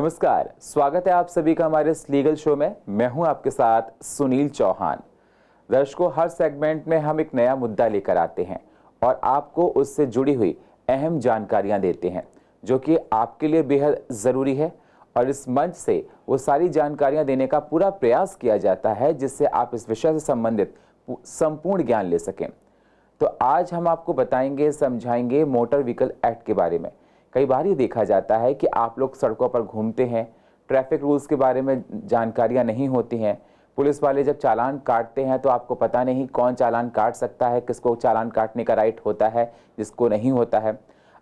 नमस्कार, स्वागत है आप सभी का हमारे इस लीगल शो में। मैं हूं आपके साथ सुनील चौहान। दर्शकों, हर सेगमेंट में हम एक नया मुद्दा लेकर आते हैं और आपको उससे जुड़ी हुई अहम जानकारियां देते हैं जो कि आपके लिए बेहद ज़रूरी है, और इस मंच से वो सारी जानकारियां देने का पूरा प्रयास किया जाता है जिससे आप इस विषय से संबंधित संपूर्ण ज्ञान ले सकें। तो आज हम आपको बताएंगे, समझाएंगे मोटर व्हीकल एक्ट के बारे में। कई बार ये देखा जाता है कि आप लोग सड़कों पर घूमते हैं, ट्रैफिक रूल्स के बारे में जानकारियां नहीं होती हैं। पुलिस वाले जब चालान काटते हैं तो आपको पता नहीं कौन चालान काट सकता है, किसको चालान काटने का राइट होता है, जिसको नहीं होता है।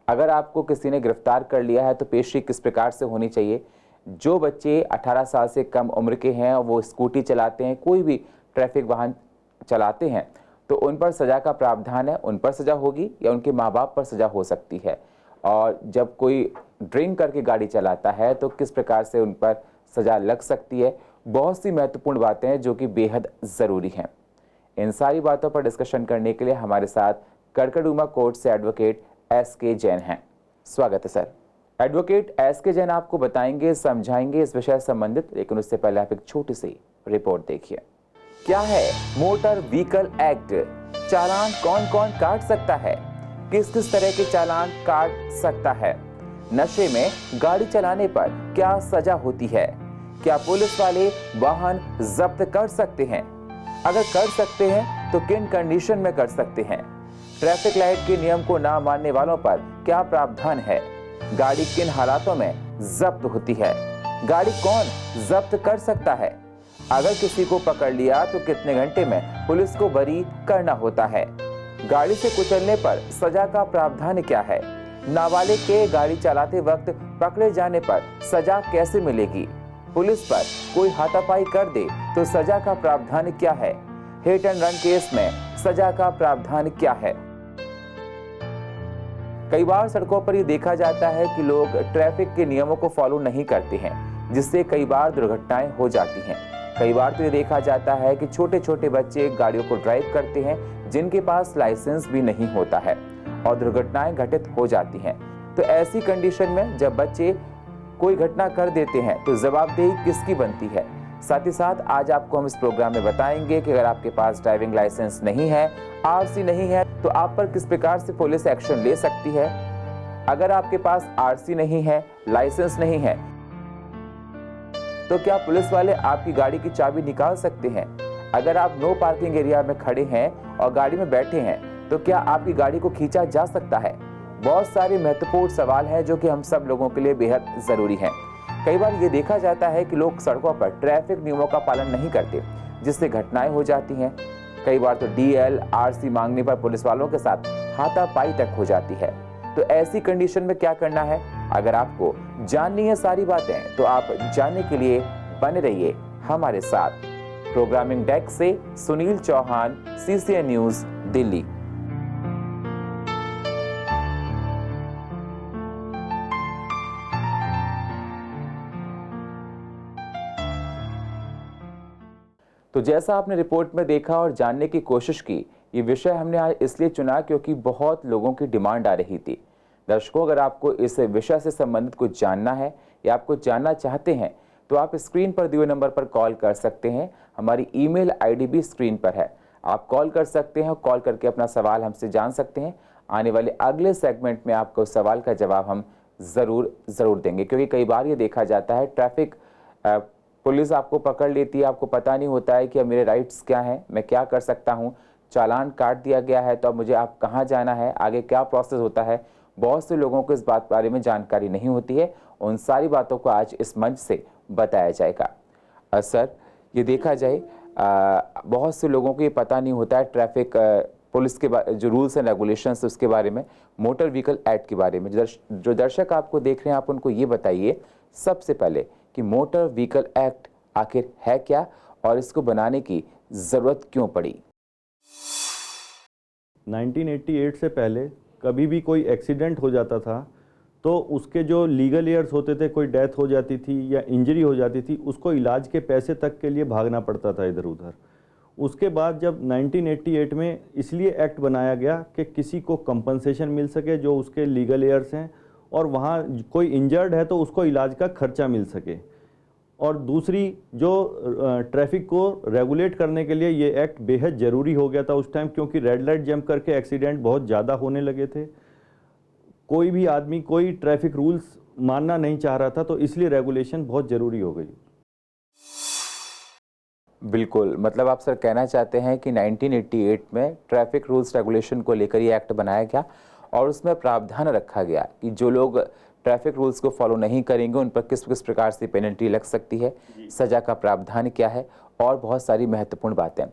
अगर आपको किसी ने गिरफ्तार कर लिया है तो पेशी किस प्रकार से होनी चाहिए। जो बच्चे 18 साल से कम उम्र के हैं और वो स्कूटी चलाते हैं, कोई भी ट्रैफिक वाहन चलाते हैं, तो उन पर सज़ा का प्रावधान है। उन पर सज़ा होगी या उनके माँ बाप पर सज़ा हो सकती है। और जब कोई ड्रिंक करके गाड़ी चलाता है तो किस प्रकार से उन पर सज़ा लग सकती है। बहुत सी महत्वपूर्ण बातें हैं जो कि बेहद ज़रूरी हैं। इन सारी बातों पर डिस्कशन करने के लिए हमारे साथ कड़कड़डूमा कोर्ट से एडवोकेट एस.के. जैन हैं। स्वागत है सर। Advocate SK. जैन आपको बताएंगे, समझाएंगे इस विषय से संबंधित, लेकिन उससे पहले आप एक छोटी सी रिपोर्ट देखिए। क्या है मोटर व्हीकल एक्ट? चालान कौन कौन काट सकता है? किस किस तरह के चालान काट सकता है? नशे में गाड़ी चलाने पर क्या सजा होती है? क्या पुलिस वाले वाहन जब्त कर सकते हैं? अगर कर सकते हैं तो किन कंडीशन में कर सकते हैं? ट्रैफिक लाइट के नियम को ना मानने वालों पर क्या प्रावधान है? गाड़ी किन हालातों में जब्त होती है? गाड़ी कौन जब्त कर सकता है? अगर किसी को पकड़ लिया तो कितने घंटे में पुलिस को बरी करना होता है? गाड़ी से कुचलने पर सजा का प्रावधान क्या है? नाबालिग के गाड़ी चलाते वक्त पकड़े जाने पर सजा कैसे मिलेगी? पुलिस पर कोई हाथापाई कर दे तो सजा का प्रावधान क्या है? हिट एंड रन केस में सजा का प्रावधान क्या है? कई बार सड़कों पर ये देखा जाता है कि लोग ट्रैफिक के नियमों को फॉलो नहीं करते हैं, जिससे कई बार दुर्घटनाएं हो जाती हैं। कई बार तो ये देखा जाता है कि छोटे छोटे बच्चे गाड़ियों को ड्राइव करते हैं जिनके पास लाइसेंस भी नहीं होता है और दुर्घटनाएं घटित हो जाती हैं। तो ऐसी कंडीशन में जब बच्चे कोई घटना कर देते हैं तो जवाबदेही किसकी बनती है? साथ ही साथ आज आपको हम इस प्रोग्राम में बताएंगे कि अगर आपके पास ड्राइविंग लाइसेंस नहीं है, आरसी नहीं है, तो आप पर किस प्रकार से पुलिस एक्शन ले सकती है। अगर आपके पास आरसी नहीं है, लाइसेंस नहीं है, तो क्या पुलिस वाले आपकी गाड़ी की चाबी निकाल सकते हैं? अगर आप नो पार्किंग एरिया में खड़े हैं और गाड़ी में बैठे हैं तो क्या आपकी गाड़ी को खींचा जा सकता है? बहुत सारे महत्वपूर्ण सवाल हैं जो कि हम सब लोगों के लिए बेहद जरूरी हैं। कई बार ये देखा जाता है कि लोग सड़कों पर ट्रैफिक नियमों का पालन नहीं करते, जिससे घटनाएं हो जाती हैं। कई बार तो डीएल, आरसी मांगने पर पुलिस वालों के साथ हाथापाई तक हो जाती है। तो ऐसी कंडीशन में क्या करना है? अगर आपको जाननी है सारी बातें तो आप जानने के लिए बने रहिए हमारे साथ। प्रोग्रामिंग डेस्क से सुनील चौहान, CCN न्यूज, दिल्ली। तो जैसा आपने रिपोर्ट में देखा और जानने की कोशिश की, ये विषय हमने आज इसलिए चुना क्योंकि बहुत लोगों की डिमांड आ रही थी। दर्शकों, अगर आपको इस विषय से संबंधित कुछ जानना है या आप कुछ जानना चाहते हैं तो आप स्क्रीन पर दिए हुए नंबर पर कॉल कर सकते हैं। हमारी ईमेल आईडी भी स्क्रीन पर है, आप कॉल कर सकते हैं। कॉल करके अपना सवाल हमसे जान सकते हैं। आने वाले अगले सेगमेंट में आपको सवाल का जवाब हम ज़रूर देंगे, क्योंकि कई बार ये देखा जाता है ट्रैफिक पुलिस आपको पकड़ लेती है, आपको पता नहीं होता है कि अब मेरे राइट्स क्या हैं, मैं क्या कर सकता हूँ। चालान काट दिया गया है तो अब मुझे आप कहाँ जाना है, आगे क्या प्रोसेस होता है। बहुत से लोगों को इस बात बारे में जानकारी नहीं होती है। उन सारी बातों को आज इस मंच से बताया जाएगा। सर, ये देखा जाए बहुत से लोगों को ये पता नहीं होता है ट्रैफिक पुलिस के जो रूल्स एंड रेगुलेशंस उसके बारे में, मोटर व्हीकल एक्ट के बारे में। जो दर्शक आपको देख रहे हैं, आप उनको ये बताइए सबसे पहले कि मोटर व्हीकल एक्ट आखिर है क्या और इसको बनाने की ज़रूरत क्यों पड़ी? 1988 से पहले कभी भी कोई एक्सीडेंट हो जाता था तो उसके जो लीगल एयर्स होते थे, कोई डेथ हो जाती थी या इंजरी हो जाती थी, उसको इलाज के पैसे तक के लिए भागना पड़ता था इधर उधर। उसके बाद जब 1988 में इसलिए एक्ट बनाया गया कि किसी को कंपनसेशन मिल सके जो उसके लीगल एयर्स हैं और वहाँ कोई इंजर्ड है तो उसको इलाज का खर्चा मिल सके। और दूसरी, जो ट्रैफिक को रेगुलेट करने के लिए ये एक्ट बेहद ज़रूरी हो गया था उस टाइम, क्योंकि रेड लाइट जंप करके एक्सीडेंट बहुत ज़्यादा होने लगे थे। कोई भी आदमी कोई ट्रैफिक रूल्स मानना नहीं चाह रहा था, तो इसलिए रेगुलेशन बहुत ज़रूरी हो गई। बिल्कुल, मतलब आप सर कहना चाहते हैं कि 1988 में ट्रैफिक रूल्स रेगुलेशन को लेकर ये एक्ट बनाया गया और उसमें प्रावधान रखा गया कि जो लोग ट्रैफिक रूल्स को फॉलो नहीं करेंगे उन पर किस किस प्रकार से पेनल्टी लग सकती है, सजा का प्रावधान क्या है और बहुत सारी महत्वपूर्ण बातें।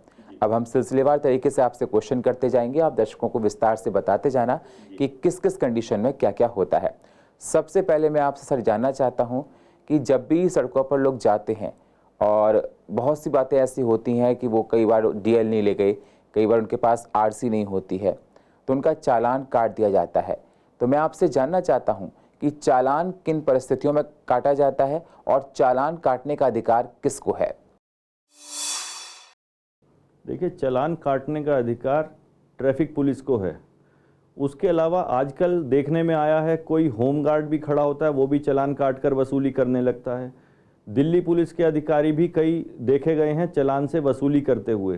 अब हम सिलसिलेवार तरीके से आपसे क्वेश्चन करते जाएंगे, आप दर्शकों को विस्तार से बताते जाना कि किस किस कंडीशन में क्या क्या होता है। सबसे पहले मैं आपसे सर जानना चाहता हूँ कि जब भी सड़कों पर लोग जाते हैं और बहुत सी बातें ऐसी होती हैं कि वो कई बार डीएल नहीं ले गए, कई बार उनके पास आरसी नहीं होती है, तो उनका चालान काट दिया जाता है। तो मैं आपसे जानना चाहता हूं कि चालान किन परिस्थितियों में काटा जाता है और चालान काटने का अधिकार किसको है? देखिए, चालान काटने का अधिकार ट्रैफिक पुलिस को है। उसके अलावा आजकल देखने में आया है कोई होम गार्ड भी खड़ा होता है, वो भी चालान काट कर वसूली करने लगता है। दिल्ली पुलिस के अधिकारी भी कई देखे गए हैं चालान से वसूली करते हुए,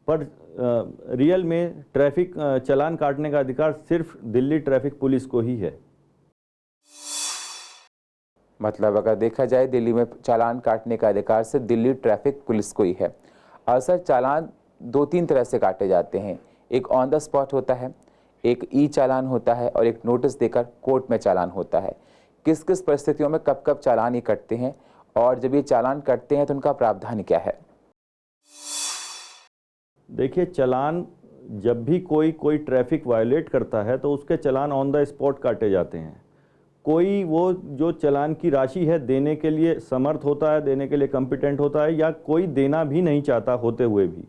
पर रियल में ट्रैफिक चालान काटने का अधिकार सिर्फ दिल्ली ट्रैफिक पुलिस को ही है। मतलब अगर देखा जाए दिल्ली में चालान काटने का अधिकार सिर्फ दिल्ली ट्रैफिक पुलिस को ही है। और सर चालान दो तीन तरह से काटे जाते हैं, एक ऑन द स्पॉट होता है, एक ई चालान होता है और एक नोटिस देकर कोर्ट में चालान होता है। किस किस परिस्थितियों में कब कब चालान ये कटते हैं और जब ये चालान कटते हैं तो उनका प्रावधान क्या है? देखिए, चालान जब भी कोई ट्रैफिक वायलेट करता है तो उसके चालान ऑन द स्पॉट काटे जाते हैं। कोई वो जो चालान की राशि है देने के लिए समर्थ होता है, देने के लिए कॉम्पिटेंट होता है, या कोई देना भी नहीं चाहता होते हुए भी,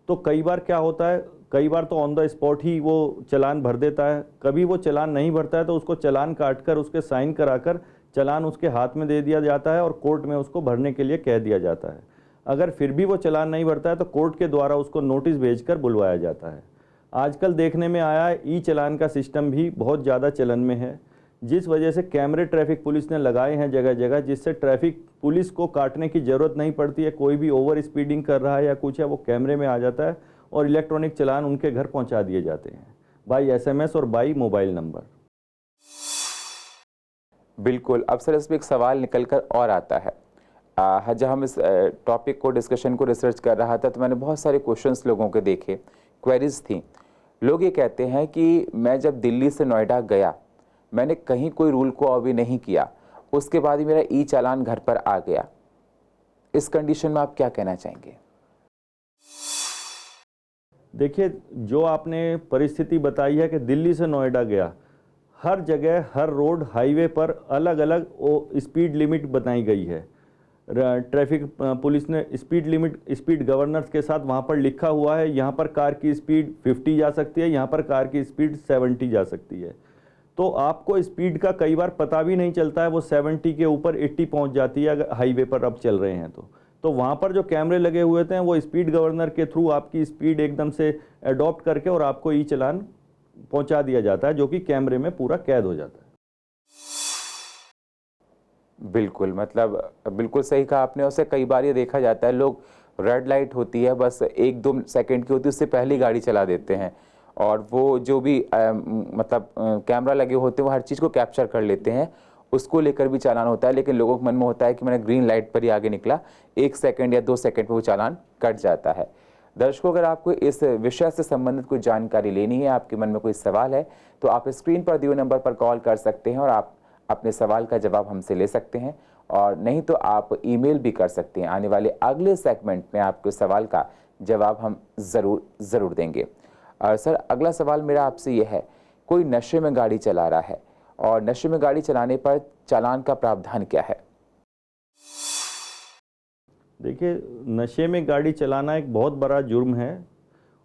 तो कई बार क्या होता है, कई बार तो ऑन द स्पॉट ही वो चालान भर देता है। कभी वो चालान नहीं भरता है तो उसको चालान काट कर उसके साइन कराकर चालान उसके हाथ में दे दिया जाता है और कोर्ट में उसको भरने के लिए कह दिया जाता है। अगर फिर भी वो चालान नहीं भरता है तो कोर्ट के द्वारा उसको नोटिस भेजकर बुलवाया जाता है। आजकल देखने में आया है ई चालान का सिस्टम भी बहुत ज़्यादा चलन में है, जिस वजह से कैमरे ट्रैफिक पुलिस ने लगाए हैं जगह जगह, जिससे ट्रैफिक पुलिस को काटने की ज़रूरत नहीं पड़ती है। कोई भी ओवर स्पीडिंग कर रहा है या कुछ है, वो कैमरे में आ जाता है और इलेक्ट्रॉनिक चालान उनके घर पहुंचा दिए जाते हैं बाई SMS और बाई मोबाइल नंबर। बिल्कुल। अब सर इसमें एक सवाल निकल कर और आता है। जब हम इस टॉपिक को डिस्कशन को रिसर्च कर रहा था तो मैंने बहुत सारे क्वेश्चंस लोगों के देखे, क्वेरीज थी। लोग ये कहते हैं कि मैं जब दिल्ली से नोएडा गया, मैंने कहीं कोई रूल को ऑब्जर्व नहीं किया, उसके बाद ही मेरा ई चालान घर पर आ गया। इस कंडीशन में आप क्या कहना चाहेंगे? देखिए, जो आपने परिस्थिति बताई है कि दिल्ली से नोएडा गया, हर जगह हर रोड हाईवे पर अलग अलग स्पीड लिमिट बनाई गई है। ट्रैफिक पुलिस ने स्पीड गवर्नर्स के साथ वहाँ पर लिखा हुआ है, यहाँ पर कार की स्पीड 50 जा सकती है, यहाँ पर कार की स्पीड 70 जा सकती है। तो आपको स्पीड का कई बार पता भी नहीं चलता है, वो 70 के ऊपर 80 पहुँच जाती है अगर हाईवे पर अब चल रहे हैं तो वहाँ पर जो कैमरे लगे हुए थे वो स्पीड गवर्नर के थ्रू आपकी स्पीड एकदम से अडॉप्ट करके और आपको ई चालान पहुंचा दिया जाता है, जो कि कैमरे में पूरा कैद हो जाता है। बिल्कुल, मतलब बिल्कुल सही कहा आपने। उसे कई बार ये देखा जाता है, लोग रेड लाइट होती है बस 1-2 सेकंड की होती है, उससे पहले गाड़ी चला देते हैं और वो जो भी कैमरा लगे होते हैं वो हर चीज़ को कैप्चर कर लेते हैं, उसको लेकर भी चालान होता है। लेकिन लोगों के मन में होता है कि मैंने ग्रीन लाइट पर ही आगे निकला, 1 सेकंड या 2 सेकंड पर वो चालान कट जाता है। दर्शकों, अगर आपको इस विषय से संबंधित कोई जानकारी लेनी है, आपके मन में कोई सवाल है, तो आप स्क्रीन पर दिए नंबर पर कॉल कर सकते हैं और आप अपने सवाल का जवाब हमसे ले सकते हैं, और नहीं तो आप ईमेल भी कर सकते हैं। आने वाले अगले सेगमेंट में आपके सवाल का जवाब हम ज़रूर देंगे। और सर, अगला सवाल मेरा आपसे ये है, कोई नशे में गाड़ी चला रहा है और नशे में गाड़ी चलाने पर चालान का प्रावधान क्या है? देखिए, नशे में गाड़ी चलाना एक बहुत बड़ा जुर्म है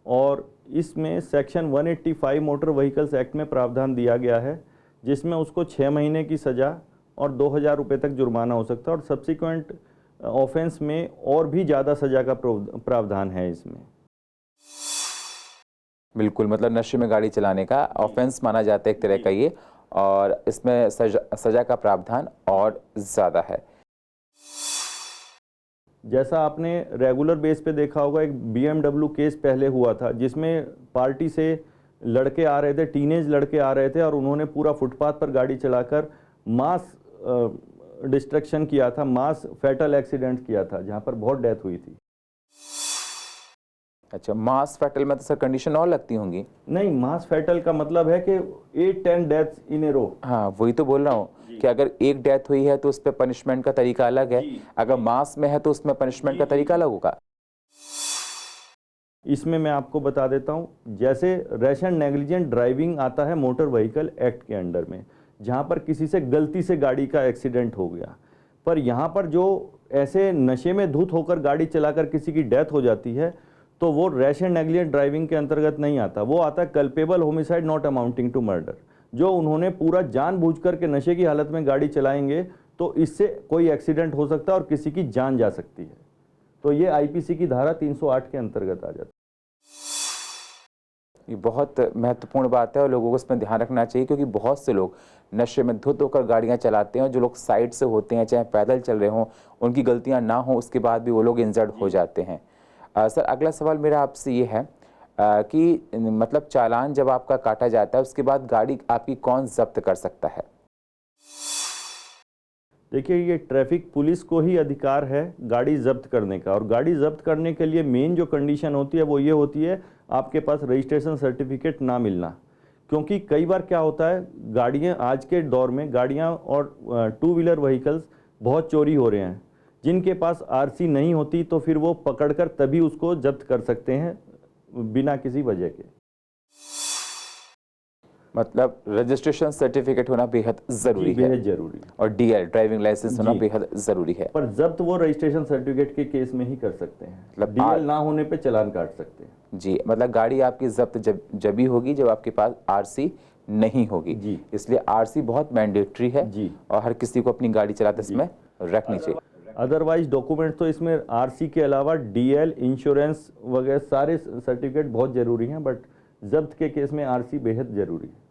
और इसमें सेक्शन 185 मोटर व्हीकल्स एक्ट में प्रावधान दिया गया है, जिसमें उसको 6 महीने की सज़ा और 2000 रुपये तक जुर्माना हो सकता है और सब्सिक्वेंट ऑफेंस में और भी ज़्यादा सज़ा का प्रावधान है इसमें। बिल्कुल, मतलब नशे में गाड़ी चलाने का ऑफेंस माना जाता है एक तरह का ये, और इसमें सजा का प्रावधान और ज़्यादा है। जैसा आपने रेगुलर बेस पे देखा होगा, एक BMW केस पहले हुआ था जिसमें पार्टी से लड़के आ रहे थे, टीनेज लड़के आ रहे थे और उन्होंने पूरा फुटपाथ पर गाड़ी चलाकर मास डिस्ट्रक्शन किया था, मास फैटल एक्सीडेंट किया था, जहां पर बहुत डेथ हुई थी। अच्छा, मास फैटल में तो सर कंडीशन और लगती होंगी? नहीं, मास फैटल का मतलब है कि 8-10 डेथ्स इन ए रो। हाँ, वही तो बोल रहा हूँ कि अगर एक डेथ हुई है तो उस पर पनिशमेंट का तरीका अलग है, अगर मास में है तो उसमें पनिशमेंट का तरीका अलग होगा। इसमें मैं आपको बता देता हूँ, जैसे रैश एंड नेग्लिजेंट ड्राइविंग आता है मोटर व्हीकल एक्ट के अंडर में, जहाँ पर किसी से गलती से गाड़ी का एक्सीडेंट हो गया, पर यहाँ पर जो ऐसे नशे में धुत होकर गाड़ी चलाकर किसी की डेथ हो जाती है तो वो रैश एंड नेग्लिजेंट ड्राइविंग के अंतर्गत नहीं आता, वो आता है culpable homicide not amounting to murder. जो उन्होंने पूरा जानबूझकर के नशे की हालत में गाड़ी चलाएंगे तो इससे कोई एक्सीडेंट हो सकता है और किसी की जान जा सकती है, तो ये आईपीसी की धारा 308 के अंतर्गत आ जाता है। ये बहुत महत्वपूर्ण बात है और लोगों को इसमें ध्यान रखना चाहिए, क्योंकि बहुत से लोग नशे में धुत होकर गाड़ियां चलाते हैं और जो लोग साइड से होते हैं, चाहे पैदल चल रहे हों, उनकी गलतियां ना हो, उसके बाद भी वो लोग इंजर्ड हो जाते हैं। सर, अगला सवाल मेरा आपसे ये है कि मतलब चालान जब आपका काटा जाता है उसके बाद गाड़ी आपकी कौन जब्त कर सकता है? देखिए, ये ट्रैफिक पुलिस को ही अधिकार है गाड़ी जब्त करने का, और गाड़ी जब्त करने के लिए मेन जो कंडीशन होती है वो ये होती है आपके पास रजिस्ट्रेशन सर्टिफिकेट ना मिलना। क्योंकि कई बार क्या होता है, गाड़ियाँ आज के दौर में गाड़ियाँ और टू व्हीलर व्हीकल्स बहुत चोरी हो रहे हैं, जिनके पास आरसी नहीं होती तो फिर वो पकड़कर तभी उसको जब्त कर सकते हैं बिना किसी वजह के। मतलब रजिस्ट्रेशन सर्टिफिकेट होना बेहद जरूरी है, बेहद जरूरी है, और डीएल ड्राइविंग लाइसेंस होना बेहद जरूरी है। पर जब्त वो रजिस्ट्रेशन सर्टिफिकेट के केस में ही कर सकते हैं, मतलब डीएल ना होने पे चालान काट सकते हैं। जी, मतलब गाड़ी आपकी जब्त जब भी होगी जब आपके पास आरसी नहीं होगी जी। इसलिए आरसी बहुत मैंडेटरी है जी, और हर किसी को अपनी गाड़ी चलाते समय रखनी चाहिए। अदरवाइज डॉक्यूमेंट तो इसमें आरसी के अलावा डीएल, इंश्योरेंस वगैरह सारे सर्टिफिकेट बहुत जरूरी हैं, बट जब्त के केस में आरसी बेहद जरूरी है।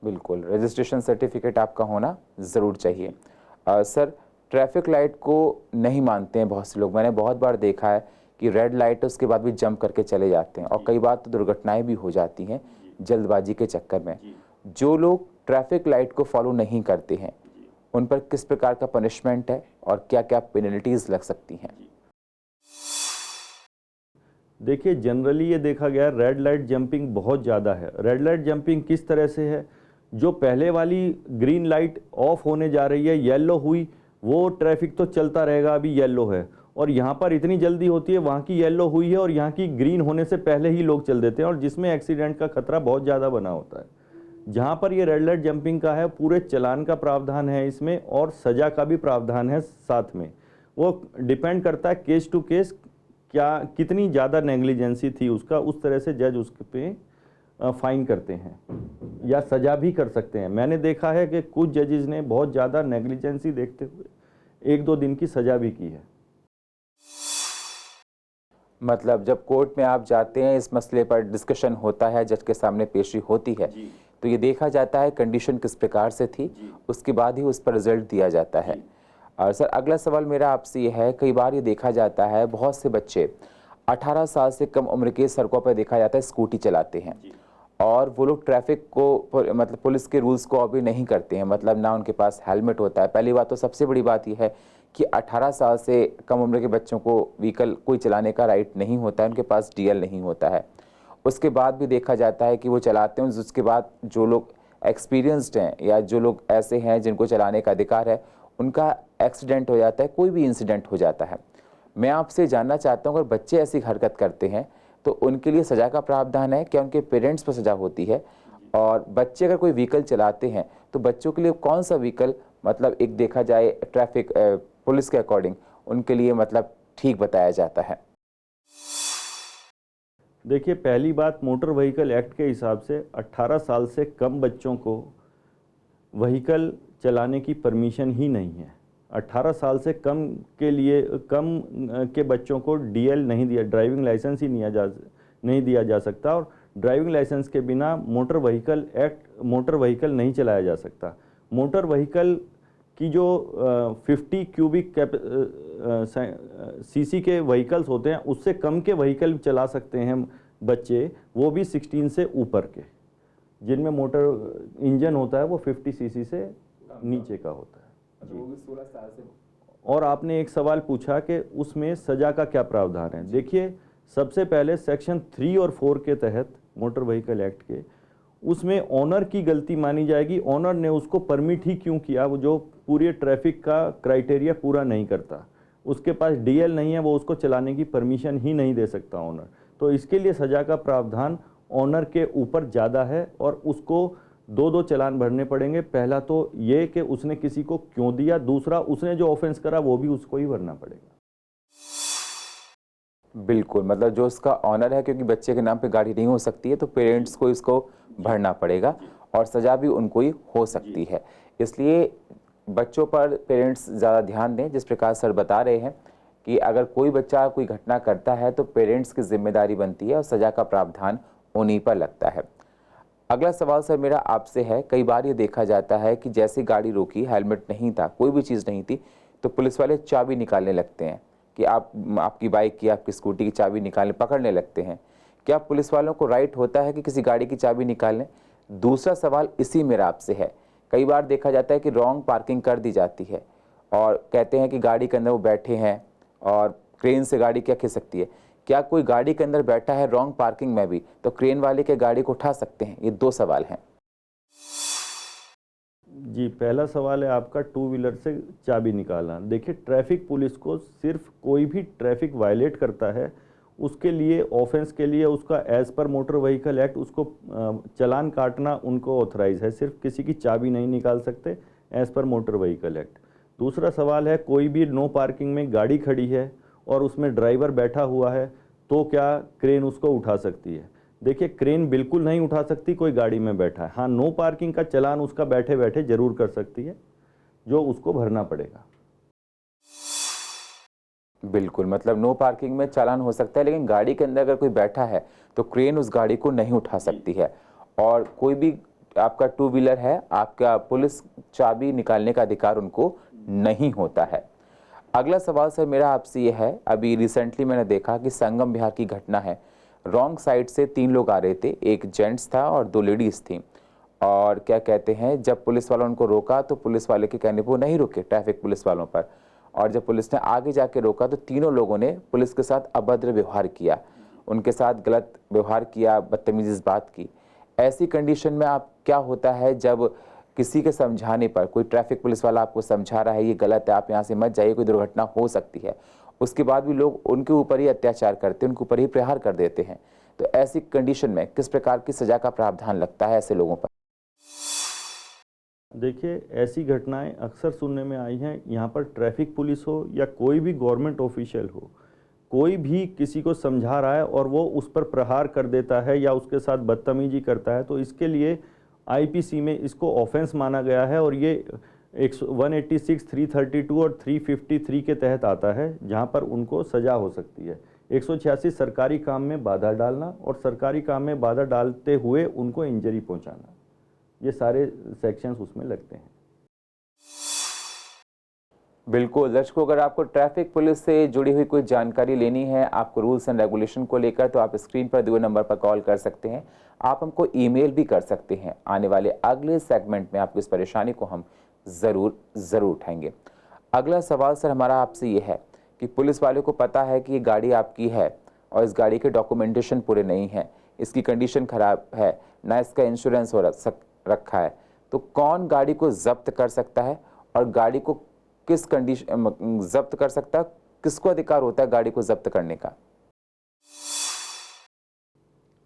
बिल्कुल, रजिस्ट्रेशन सर्टिफिकेट आपका होना ज़रूर चाहिए। सर, ट्रैफिक लाइट को नहीं मानते हैं बहुत से लोग, मैंने बहुत बार देखा है कि रेड लाइट है उसके बाद भी जंप करके चले जाते हैं, और कई बार तो दुर्घटनाएं भी हो जाती हैं जल्दबाजी के चक्कर में। जो लोग ट्रैफिक लाइट को फॉलो नहीं करते हैं उन पर किस प्रकार का पनिशमेंट है और क्या क्या पेनल्टीज लग सकती हैं? देखिए, जनरली ये देखा गया रेड लाइट जंपिंग बहुत ज़्यादा है। रेड लाइट जंपिंग किस तरह से है, जो पहले वाली ग्रीन लाइट ऑफ होने जा रही है, येलो हुई, वो ट्रैफिक तो चलता रहेगा, अभी येलो है, और यहाँ पर इतनी जल्दी होती है, वहाँ की येलो हुई है और यहाँ की ग्रीन होने से पहले ही लोग चल देते हैं, और जिसमें एक्सीडेंट का खतरा बहुत ज़्यादा बना होता है। जहाँ पर ये रेड लाइट जंपिंग का है, पूरे चालान का प्रावधान है इसमें और सज़ा का भी प्रावधान है साथ में। वो डिपेंड करता है केस टू केस, क्या कितनी ज़्यादा नेग्लिजेंसी थी उसका, उस तरह से जज उस पे फाइन करते हैं या सज़ा भी कर सकते हैं। मैंने देखा है कि कुछ जजेस ने बहुत ज़्यादा नेग्लिजेंसी देखते हुए 1-2 दिन की सज़ा भी की है। मतलब जब कोर्ट में आप जाते हैं, इस मसले पर डिस्कशन होता है, जज के सामने पेशी होती है, तो ये देखा जाता है कंडीशन किस प्रकार से थी, उसके बाद ही उस पर रिजल्ट दिया जाता है। और सर, अगला सवाल मेरा आपसे ये है, कई बार ये देखा जाता है बहुत से बच्चे 18 साल से कम उम्र के सड़कों पर देखा जाता है स्कूटी चलाते हैं, और वो लोग ट्रैफिक को मतलब पुलिस के रूल्स को अभी नहीं करते हैं, मतलब ना उनके पास हेलमेट होता है। पहली बात तो सबसे बड़ी बात यह है कि 18 साल से कम उम्र के बच्चों को व्हीकल कोई चलाने का राइट नहीं होता है, उनके पास डीएल नहीं होता है। उसके बाद भी देखा जाता है कि वो चलाते हैं, उसके बाद जो लोग एक्सपीरियंस्ड हैं या जो लोग ऐसे हैं जिनको चलाने का अधिकार है, उनका एक्सीडेंट हो जाता है, कोई भी इंसिडेंट हो जाता है। मैं आपसे जानना चाहता हूँ, अगर बच्चे ऐसी हरकत करते हैं तो उनके लिए सज़ा का प्रावधान है, क्या उनके पेरेंट्स पर सज़ा होती है? और बच्चे अगर कोई व्हीकल चलाते हैं तो बच्चों के लिए कौन सा व्हीकल, मतलब एक देखा जाए ट्रैफिक पुलिस के अकॉर्डिंग उनके लिए मतलब ठीक बताया जाता है? देखिए, पहली बात, मोटर व्हीकल एक्ट के हिसाब से 18 साल से कम बच्चों को व्हीकल चलाने की परमिशन ही नहीं है। 18 साल से कम के लिए के बच्चों को डीएल नहीं दिया, ड्राइविंग लाइसेंस ही नहीं दिया जा सकता, और ड्राइविंग लाइसेंस के बिना मोटर व्हीकल नहीं चलाया जा सकता। मोटर व्हीकल की जो 50 क्यूबिक सीसी के व्हीकल्स होते हैं, उससे कम के व्हीकल चला सकते हैं बच्चे, वो भी 16 से ऊपर के, जिनमें मोटर इंजन होता है वो 50 सीसी से नीचे का होता है। वो भी 16 साल से। और आपने एक सवाल पूछा कि उसमें सजा का क्या प्रावधान है। देखिए, सबसे पहले सेक्शन 3 और 4 के तहत मोटर व्हीकल एक्ट के, उसमें ऑनर की गलती मानी जाएगी। ऑनर ने उसको परमिट ही क्यों किया, वो जो पूरे ट्रैफिक का क्राइटेरिया पूरा नहीं करता, उसके पास डीएल नहीं है, वो उसको चलाने की परमिशन ही नहीं दे सकता ऑनर। तो इसके लिए सजा का प्रावधान ऑनर के ऊपर ज़्यादा है और उसको 2 चालान भरने पड़ेंगे। पहला तो ये कि उसने किसी को क्यों दिया, दूसरा उसने जो ऑफेंस करा वो भी उसको ही भरना पड़ेगा। बिल्कुल, मतलब जो उसका ऑनर है, क्योंकि बच्चे के नाम पे गाड़ी नहीं हो सकती है, तो पेरेंट्स को इसको भरना पड़ेगा और सज़ा भी उनको ही हो सकती है। इसलिए बच्चों पर पेरेंट्स ज़्यादा ध्यान दें। जिस प्रकार सर बता रहे हैं कि अगर कोई बच्चा कोई घटना करता है तो पेरेंट्स की जिम्मेदारी बनती है और सज़ा का प्रावधान उन्हीं पर लगता है। अगला सवाल सर मेरा आपसे है, कई बार ये देखा जाता है कि जैसे गाड़ी रोकी, हेलमेट नहीं था, कोई भी चीज़ नहीं थी, तो पुलिस वाले चाबी निकालने लगते हैं कि आपकी बाइक की, आपकी स्कूटी की चाबी निकालने, पकड़ने लगते हैं। क्या पुलिस वालों को राइट होता है कि किसी गाड़ी की चाबी निकालने? दूसरा सवाल इसी मेरा आपसे है, कई बार देखा जाता है कि रॉन्ग पार्किंग कर दी जाती है और कहते हैं कि गाड़ी के अंदर वो बैठे हैं और क्रेन से गाड़ी क्या खिंच सकती है। क्या कोई गाड़ी के अंदर बैठा है रॉन्ग पार्किंग में भी, तो क्रेन वाले के गाड़ी को उठा सकते हैं? ये 2 सवाल हैं। जी, पहला सवाल है आपका 2 व्हीलर से चाबी निकालना। देखिए, ट्रैफिक पुलिस को सिर्फ कोई भी ट्रैफिक वायलेट करता है उसके लिए, ऑफेंस के लिए, उसका as per motor vehicle act उसको चालान काटना उनको ऑथराइज है। सिर्फ किसी की चाबी नहीं निकाल सकते as per motor vehicle act. दूसरा सवाल है, कोई भी नो पार्किंग में गाड़ी खड़ी है और उसमें ड्राइवर बैठा हुआ है तो क्या क्रेन उसको उठा सकती है? देखिए, क्रेन बिल्कुल नहीं उठा सकती कोई गाड़ी में बैठा है। हाँ, नो पार्किंग का चालान उसका बैठे बैठे जरूर कर सकती है, जो उसको भरना पड़ेगा। बिल्कुल, मतलब नो पार्किंग में चालान हो सकता है, लेकिन गाड़ी के अंदर अगर कोई बैठा है तो क्रेन उस गाड़ी को नहीं उठा सकती है। और कोई भी आपका 2 व्हीलर है, आपका पुलिस चाबी निकालने का अधिकार उनको नहीं होता है। अगला सवाल सर मेरा आपसे ये है, अभी रिसेंटली मैंने देखा कि संगम विहार की घटना है। रॉन्ग साइड से 3 लोग आ रहे थे, एक जेंट्स था और 2 लेडीज़ थी। और क्या कहते हैं, जब पुलिस वालों ने उनको रोका तो पुलिस वाले के कहने पर वो नहीं रुके, ट्रैफिक पुलिस वालों पर। और जब पुलिस ने आगे जाके रोका तो तीनों लोगों ने पुलिस के साथ अभद्र व्यवहार किया, उनके साथ गलत व्यवहार किया, बदतमीजी बात की। ऐसी कंडीशन में आप क्या होता है जब किसी के समझाने पर, कोई ट्रैफिक पुलिस वाला आपको समझा रहा है ये गलत है, आप यहाँ से मत जाइए, कोई दुर्घटना हो सकती है, उसके बाद भी लोग उनके ऊपर ही अत्याचार करते हैं, उनके ऊपर ही प्रहार कर देते हैं, तो ऐसी कंडीशन में किस प्रकार की सजा का प्रावधान लगता है ऐसे लोगों पर? देखिए, ऐसी घटनाएं अक्सर सुनने में आई हैं। यहाँ पर ट्रैफिक पुलिस हो या कोई भी गवर्नमेंट ऑफिशियल हो, कोई भी किसी को समझा रहा है और वो उस पर प्रहार कर देता है या उसके साथ बदतमीजी करता है, तो इसके लिए आईपीसी में इसको ऑफेंस माना गया है और ये 186, 332 और 353 के तहत आता है, जहाँ पर उनको सजा हो सकती है। 186 सरकारी काम में बाधा डालना और सरकारी काम में बाधा डालते हुए उनको इंजरी पहुँचाना, ये सारे सेक्शंस उसमें लगते हैं। बिल्कुल दर्शकों, अगर आपको ट्रैफिक पुलिस से जुड़ी हुई कोई जानकारी लेनी है, आपको रूल्स एंड रेगुलेशन को लेकर, तो आप स्क्रीन पर दिए हुए नंबर पर कॉल कर सकते हैं। आप हमको ईमेल भी कर सकते हैं। आने वाले अगले सेगमेंट में आपकी इस परेशानी को हम ज़रूर उठाएंगे। अगला सवाल सर हमारा आपसे ये है कि पुलिस वाले को पता है कि ये गाड़ी आपकी है और इस गाड़ी के डॉक्यूमेंटेशन पूरे नहीं है, इसकी कंडीशन खराब है, ना इसका इंश्योरेंस हो रखा है, तो कौन गाड़ी को जब्त कर सकता है और गाड़ी को किस कंडीशन जब्त कर सकता है, किसको अधिकार होता है गाड़ी को जब्त करने का?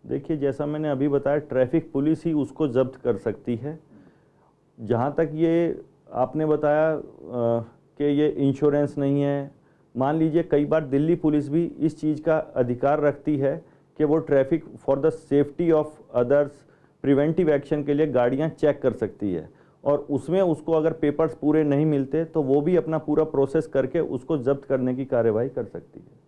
देखिए, जैसा मैंने अभी बताया, ट्रैफिक पुलिस ही उसको जब्त कर सकती है। जहाँ तक ये आपने बताया कि ये इंश्योरेंस नहीं है, मान लीजिए कई बार दिल्ली पुलिस भी इस चीज़ का अधिकार रखती है कि वो traffic for the safety of others preventive action के लिए गाड़ियाँ चेक कर सकती है, और उसमें उसको अगर पेपर्स पूरे नहीं मिलते तो वो भी अपना पूरा प्रोसेस करके उसको जब्त करने की कार्यवाही कर सकती है।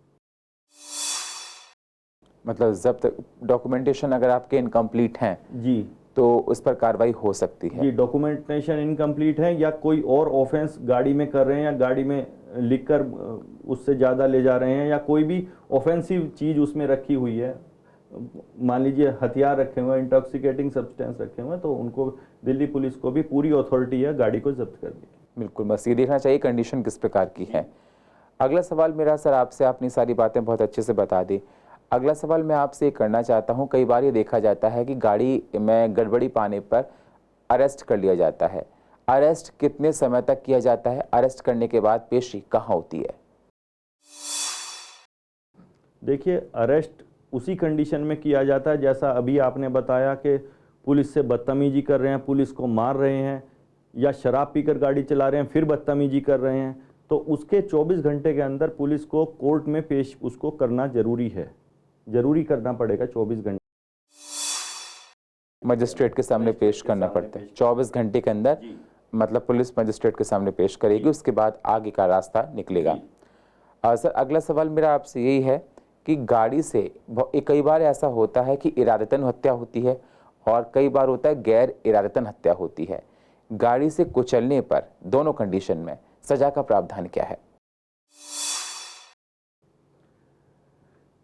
मतलब जब्त डॉक्यूमेंटेशन अगर आपके इनकम्प्लीट हैं जी तो उस पर कार्रवाई हो सकती है। जी, डॉक्यूमेंटेशन इनकम्प्लीट है या कोई और ऑफेंस गाड़ी में कर रहे हैं या गाड़ी में लिखकर उससे ज़्यादा ले जा रहे हैं या कोई भी ऑफेंसिव चीज़ उसमें रखी हुई है, मान लीजिए हथियार रखे हुए हैं, इंटॉक्सिकेटिंग सब्सटेंस रखे हुए हैं, तो उनको दिल्ली पुलिस को भी पूरी अथॉरिटी है गाड़ी को जब्त करने की। बिल्कुल, बस ये देखना चाहिए कंडीशन किस प्रकार की है। अगला सवाल मेरा सर आपसे, आपने सारी बातें बहुत अच्छे से बता दी। अगला सवाल मैं आपसे करना चाहता हूँ, कई बार ये देखा जाता है कि गाड़ी में गड़बड़ी पाने पर अरेस्ट कर लिया जाता है। अरेस्ट कितने समय तक किया जाता है? अरेस्ट करने के बाद पेशी कहाँ होती है? देखिए, अरेस्ट उसी कंडीशन में किया जाता है जैसा अभी आपने बताया कि पुलिस से बदतमीजी कर रहे हैं, पुलिस को मार रहे हैं या शराब पीकर गाड़ी चला रहे हैं फिर बदतमीजी कर रहे हैं, तो उसके 24 घंटे के अंदर पुलिस को कोर्ट में पेश उसको करना जरूरी है, जरूरी करना पड़ेगा 24 घंटे मजिस्ट्रेट के सामने पेश करना पड़ता है 24 घंटे के अंदर, मतलब पुलिस मजिस्ट्रेट के सामने पेश करेगी, उसके बाद आगे का रास्ता निकलेगा। सर अगला सवाल मेरा आपसे यही है कि गाड़ी से कई बार ऐसा होता है कि इरादतन हत्या होती है और कई बार होता है गैर इरादतन हत्या होती है। गाड़ी से कुचलने पर दोनों कंडीशन में सजा का प्रावधान क्या है?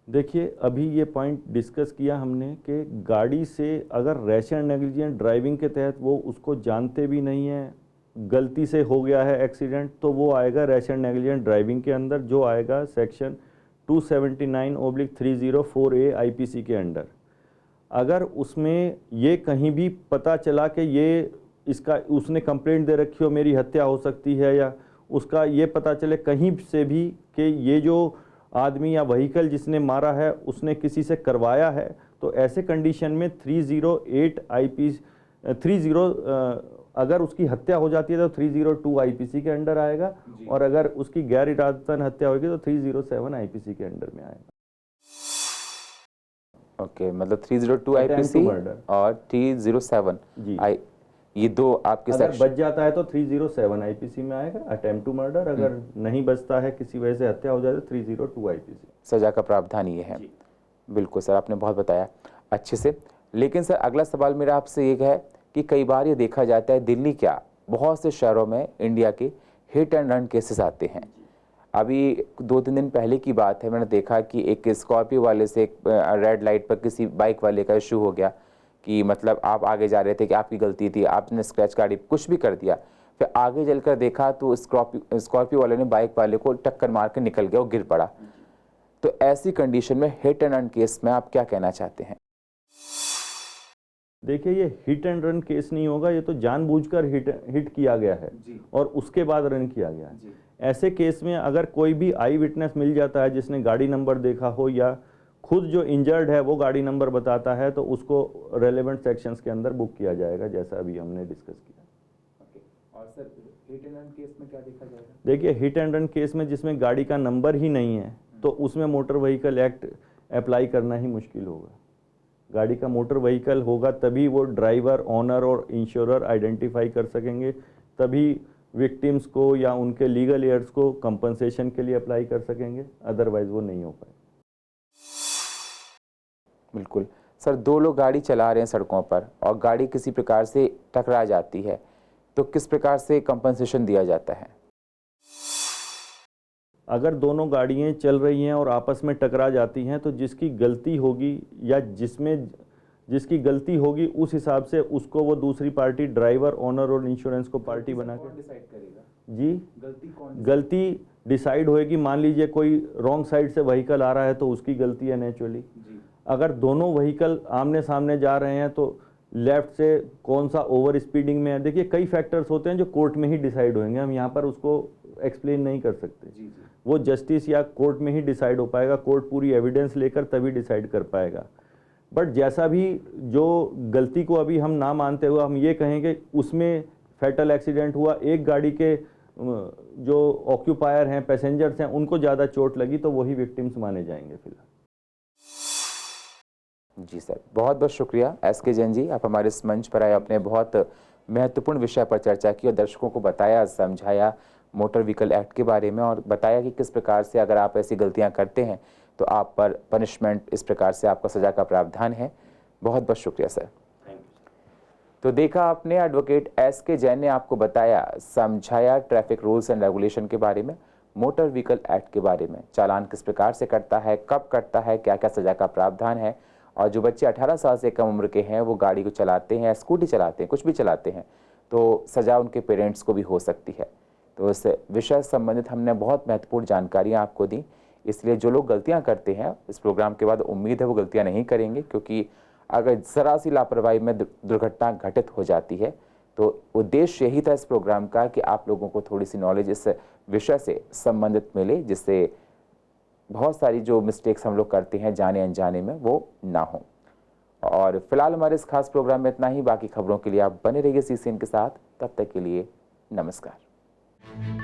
देखिए, अभी ये पॉइंट डिस्कस किया हमने कि गाड़ी से अगर रैश एंड नेग्लिजेंट ड्राइविंग के तहत वो उसको जानते भी नहीं है, गलती से हो गया है एक्सीडेंट, तो वो आएगा रैश एंड नेग्लिजेंट ड्राइविंग के अंदर, जो आएगा सेक्शन 279/304A आईपीसी के अंडर। अगर उसमें ये कहीं भी पता चला कि ये इसका उसने कंप्लेंट दे रखी हो मेरी हत्या हो सकती है, या उसका ये पता चले कहीं से भी कि ये जो आदमी या व्हीकल जिसने मारा है उसने किसी से करवाया है, तो ऐसे कंडीशन में 308 आईपीसी 30 अगर उसकी हत्या हो जाती है तो 302 आईपीसी के अंडर आएगा, और अगर उसकी गैर इरादतन हत्या होगी तो 307 आईपीसी के अंडर में आएगा। ओके, मतलब 302 आईपीसी और 307 जी, ये दो आपके अगर बच जाता है तो 307 आईपीसी में आएगा अटेम्प्ट टू मर्डर, अगर नहीं बचता है किसी वजह से हत्या हो जाए तो 302 आईपीसी। सजा का प्रावधान ये है। बिल्कुल सर, आपने बहुत बताया अच्छे से। लेकिन सर अगला सवाल मेरा आपसे ये है कि कई बार ये देखा जाता है, दिल्ली क्या बहुत से शहरों में इंडिया के हिट एंड रन केसेस आते हैं। अभी 2-3 दिन पहले की बात है, मैंने देखा कि एक स्कॉर्पियो वाले से एक रेड लाइट पर किसी बाइक वाले का इशू हो गया कि मतलब आप आगे जा रहे थे कि आपकी गलती थी, आपने स्क्रैच गाड़ी कुछ भी कर दिया, फिर आगे चलकर देखा तो स्कॉर्पियो वाले ने बाइक वाले को टक्कर मार कर निकल गया, वो गिर पड़ा। तो ऐसी कंडीशन में हिट एंड रन केस में आप क्या कहना चाहते हैं? देखिए, ये हिट एंड रन केस नहीं होगा, ये तो जानबूझकर हिट किया गया है और उसके बाद रन किया गया है। ऐसे केस में अगर कोई भी आई विटनेस मिल जाता है जिसने गाड़ी नंबर देखा हो या खुद जो इंजर्ड है वो गाड़ी नंबर बताता है, तो उसको रेलेवेंट सेक्शंस के अंदर बुक किया जाएगा, जैसा अभी हमने डिस्कस किया। और sir hit and run case में क्या देखा जाएगा? देखिए, हिट एंड रन केस में जिसमें गाड़ी का नंबर ही नहीं है तो उसमें मोटर व्हीकल एक्ट अप्लाई करना ही मुश्किल होगा। गाड़ी का मोटर व्हीकल होगा तभी वो ड्राइवर, ऑनर और इंश्योरर आइडेंटिफाई कर सकेंगे, तभी विक्टिम्स को या उनके लीगल एयर्स को कंपनसेशन के लिए अप्लाई कर सकेंगे, अदरवाइज वो नहीं हो पाए। बिल्कुल सर, दो लोग गाड़ी चला रहे हैं सड़कों पर और गाड़ी किसी प्रकार से टकरा जाती है, तो किस प्रकार से कंपनसेशन दिया जाता है? अगर दोनों गाड़ियाँ चल रही हैं और आपस में टकरा जाती हैं तो जिसकी गलती होगी या जिसकी गलती होगी उस हिसाब से उसको वो दूसरी पार्टी, ड्राइवर, ऑनर और इंश्योरेंस को पार्टी बना के डिसाइड करेगा? जी, गलती डिसाइड होएगी। मान लीजिए कोई रॉन्ग साइड से व्हीकल आ रहा है तो उसकी गलती है नेचुरली। अगर दोनों व्हीकल आमने सामने जा रहे हैं तो लेफ्ट से कौन सा ओवर स्पीडिंग में है, देखिए कई फैक्टर्स होते हैं जो कोर्ट में ही डिसाइड होंगे, हम यहाँ पर उसको एक्सप्लेन नहीं कर सकते। वो जस्टिस या कोर्ट में ही डिसाइड हो पाएगा, कोर्ट पूरी एविडेंस लेकर तभी डिसाइड कर पाएगा। बट जैसा भी जो गलती को अभी हम ना मानते हुए हम ये कहेंगे उसमें फैटल एक्सीडेंट हुआ, एक गाड़ी के जो ऑक्यूपायर हैं, पैसेंजर्स हैं, उनको ज़्यादा चोट लगी तो वही विक्टिम्स माने जाएंगे फिलहाल। जी सर, बहुत बहुत शुक्रिया एसके जैन जी, आप हमारे इस मंच पर आए, अपने बहुत महत्वपूर्ण विषय पर चर्चा की और दर्शकों को बताया, समझाया मोटर व्हीकल एक्ट के बारे में और बताया कि किस प्रकार से अगर आप ऐसी गलतियां करते हैं तो आप पर पनिशमेंट इस प्रकार से आपका सजा का प्रावधान है। बहुत बहुत शुक्रिया सर। तो देखा आपने, एडवोकेट एस के जैन ने आपको बताया, समझाया ट्रैफिक रूल्स एंड रेगुलेशन के बारे में, मोटर व्हीकल एक्ट के बारे में, चालान किस प्रकार से कटता है, कब कटता है, क्या क्या सजा का प्रावधान है। और जो बच्चे 18 साल से कम उम्र के हैं वो गाड़ी को चलाते हैं, स्कूटी चलाते हैं, कुछ भी चलाते हैं, तो सजा उनके पेरेंट्स को भी हो सकती है। तो इस विषय से संबंधित हमने बहुत महत्वपूर्ण जानकारियाँ आपको दी। इसलिए जो लोग गलतियाँ करते हैं, इस प्रोग्राम के बाद उम्मीद है वो गलतियाँ नहीं करेंगे, क्योंकि अगर ज़रा सी लापरवाही में दुर्घटना घटित हो जाती है तो उद्देश्य यही था इस प्रोग्राम का कि आप लोगों को थोड़ी सी नॉलेज इस विषय से संबंधित मिले, जिससे बहुत सारी जो मिस्टेक्स हम लोग करते हैं जाने अनजाने में वो ना हो। और फिलहाल हमारे इस खास प्रोग्राम में इतना ही। बाकी खबरों के लिए आप बने रहिए CCN के साथ। तब तक के लिए नमस्कार।